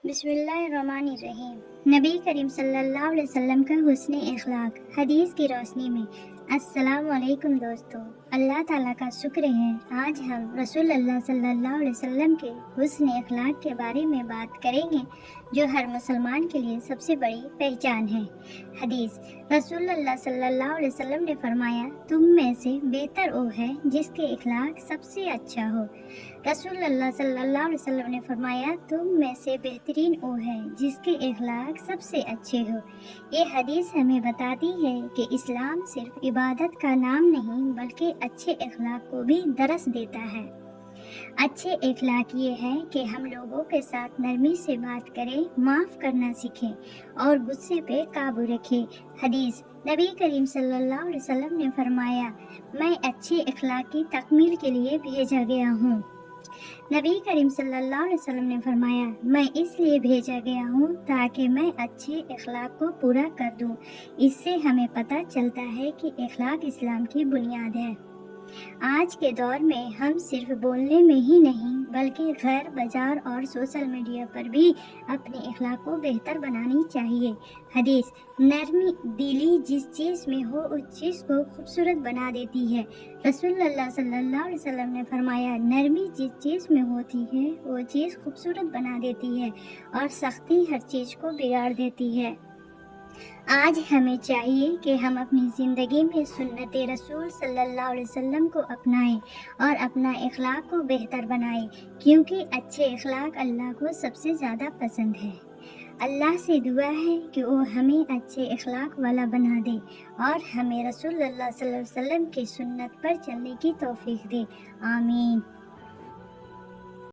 بسم اللہ الرحمن الرحیم۔ نبی کریم صلی اللہ علیہ وسلم کا حسن اخلاق، حدیث کی روشنی میں۔ السلام علیکم دوستو، اللہ تعالیٰ کا شکر ہے آج ہم رسول اللہ صلی اللہ علیہ وسلم کے حسن اخلاق کے بارے میں بات کریں گے جو ہر مسلمان کے لیے سب سے بڑی پہچان ہے۔ حدیث: رسول اللہ صلی اللہ علیہ وسلم نے فرمایا، تم میں سے بہتر وہ ہے جس کے اخلاق سب سے اچھا ہو۔ رسول اللہ صلی اللہ علیہ وسلم نے فرمایا، تم میں سے بہترین وہ ہے جس کے اخلاق سب سے اچھے ہو۔ یہ حدیث ہمیں بتاتی ہے کہ اسلام صرف عبادت کا نام نہیں بلکہ اچھے اخلاق کو بھی درس دیتا ہے۔ اچھے اخلاق یہ ہے کہ ہم لوگوں کے ساتھ نرمی سے بات کریں، معاف کرنا سیکھیں اور غصے پہ قابو رکھیں۔ حدیث: نبی کریم صلی اللہ علیہ وسلم نے فرمایا، میں اچھے اخلاق کی تکمیل کے لیے بھیجا گیا ہوں۔ نبی کریم صلی اللہ علیہ وسلم نے فرمایا، میں اس لیے بھیجا گیا ہوں تاکہ میں اچھے اخلاق کو پورا کر دوں۔ اس سے ہمیں پتہ چلتا ہے کہ اخلاق اسلام کی بنیاد ہے۔ آج کے دور میں ہم صرف بولنے میں ہی نہیں بلکہ گھر، بازار اور سوشل میڈیا پر بھی اپنے اخلاق کو بہتر بنانی چاہیے۔ حدیث: نرمی دلی جس چیز میں ہو اس چیز کو خوبصورت بنا دیتی ہے۔ رسول اللہ صلی اللہ علیہ وسلم نے فرمایا، نرمی جس چیز میں ہوتی ہے وہ چیز خوبصورت بنا دیتی ہے اور سختی ہر چیز کو بگاڑ دیتی ہے۔ آج ہمیں چاہیے کہ ہم اپنی زندگی میں سنت رسول صلی اللہ علیہ وسلم کو اپنائیں اور اپنا اخلاق کو بہتر بنائیں، کیونکہ اچھے اخلاق اللہ کو سب سے زیادہ پسند ہے۔ اللہ سے دعا ہے کہ وہ ہمیں اچھے اخلاق والا بنا دے اور ہمیں رسول اللہ صلی اللہ علیہ وسلم کی سنت پر چلنے کی توفیق دے۔ آمین۔